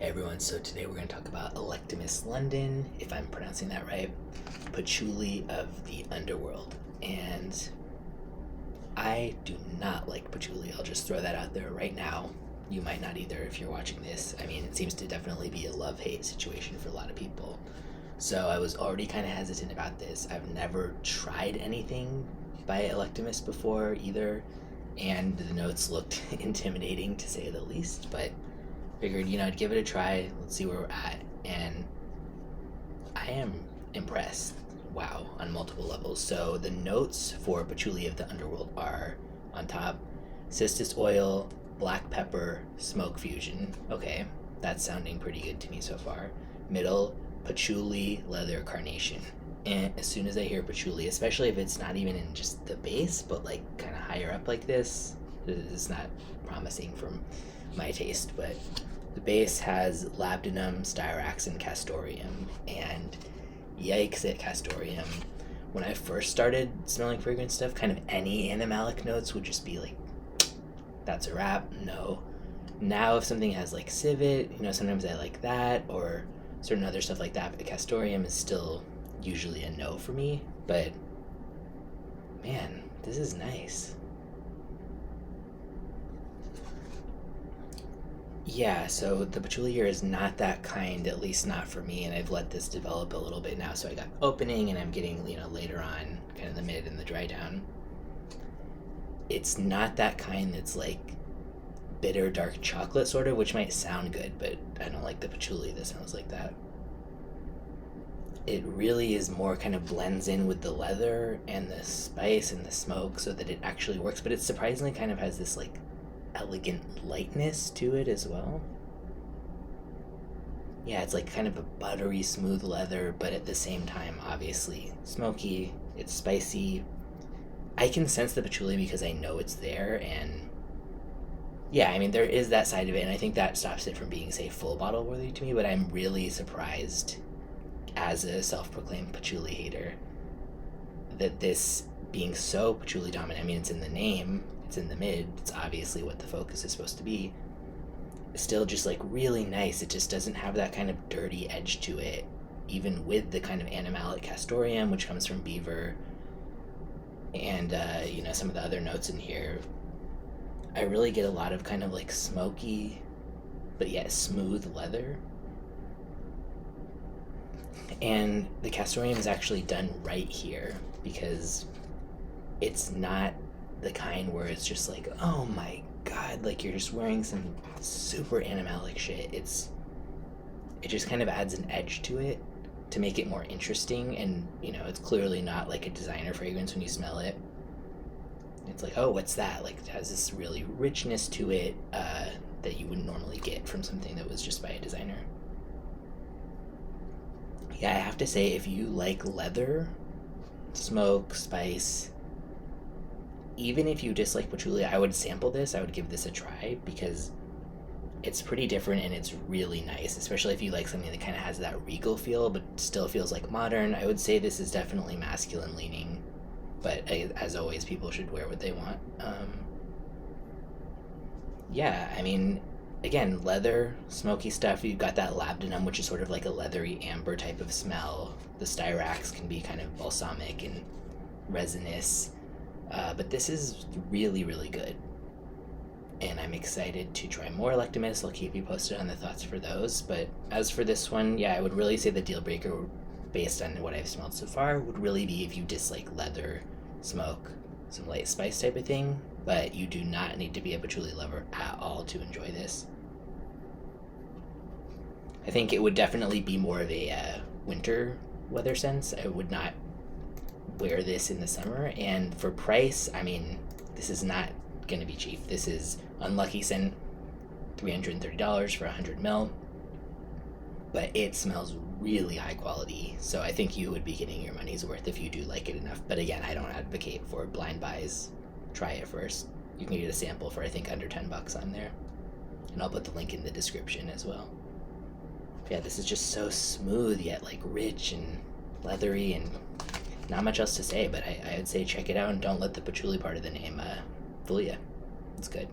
Hey everyone, so today we're going to talk about Electimuss London, if I'm pronouncing that right, Patchouli of the Underworld. And I do not like patchouli, I'll just throw that out there right now. You might not either if you're watching this. I mean, it seems to definitely be a love-hate situation for a lot of people. So I was already kind of hesitant about this. I've never tried anything by Electimuss before either, and the notes looked intimidating to say the least, but figured, I'd give it a try. Let's see where we're at. And I am impressed. Wow, on multiple levels. So the notes for Patchouli of the Underworld are on top: Cistus oil, black pepper, smoke fusion. Okay, that's sounding pretty good to me so far. Middle, patchouli, leather, carnation. And as soon as I hear patchouli, especially if it's not even in just the base, but like kind of higher up like this, it's not promising from my taste. But the base has labdanum, styrax, and castoreum, and yikes at castoreum. When I first started smelling fragrance stuff, kind of any animalic notes would just be like, that's a wrap, no. Now if something has like civet, sometimes I like that, or certain other stuff like that, but castoreum is still usually a no for me. But man, this is nice. Yeah, so the patchouli here is not that kind, at least not for me, and I've let this develop a little bit now. So I got opening, and I'm getting, later on, kind of the mid and the dry down. It's not that kind that's like bitter dark chocolate sort of, which might sound good, but I don't like the patchouli that sounds like that. It really is more kind of blends in with the leather and the spice and the smoke so that it actually works, but it surprisingly kind of has this like elegant lightness to it as well. Yeah, it's like kind of a buttery smooth leather, but at the same time obviously smoky. It's spicy. I can sense the patchouli because I know it's there, and yeah, I mean there is that side of it, and I think that stops it from being, say, full bottle worthy to me. But I'm really surprised, as a self-proclaimed patchouli hater, that this being so patchouli dominant, I mean it's in the name, it's in the mid, it's obviously what the focus is supposed to be, still just like really nice. It just doesn't have that kind of dirty edge to it, even with the kind of animalic castoreum, which comes from beaver, and some of the other notes in here. I really get a lot of kind of like smoky but yet smooth leather. And the castoreum is actually done right here, because it's not the kind where it's just like, oh my god, like you're just wearing some super animalic shit. It just kind of adds an edge to it to make it more interesting, and it's clearly not like a designer fragrance when you smell it. It's like, oh, what's that? Like, it has this really richness to it that you wouldn't normally get from something that was just by a designer. Yeah, I have to say, if you like leather, smoke, spice, even if you dislike patchouli, I would sample this. I would give this a try, because it's pretty different and it's really nice, especially if you like something that kind of has that regal feel but still feels like modern. I would say this is definitely masculine leaning, but as always, people should wear what they want. Yeah, I mean, again, leather, smoky stuff. You've got that labdanum, which is sort of like a leathery amber type of smell. The styrax can be kind of balsamic and resinous, but this is really, really good. And I'm excited to try more Electimuss. I'll keep you posted on the thoughts for those. But as for this one, yeah, I would really say the deal breaker, based on what I've smelled so far, would really be if you dislike leather, smoke, some light spice type of thing. But you do not need to be a patchouli lover at all to enjoy this. I think it would definitely be more of a winter weather sense. I would not wear this in the summer. And for price, I mean, this is not going to be cheap. This is unlucky sent $330 for 100 mil, but it smells really high quality, so I think you would be getting your money's worth if you do like it enough. But again, I don't advocate for blind buys. Try it first. You can get a sample for I think under $10 on there, and I'll put the link in the description as well. Yeah, this is just so smooth yet like rich and leathery, and not much else to say, but I would say check it out and don't let the patchouli part of the name fool you. It's good.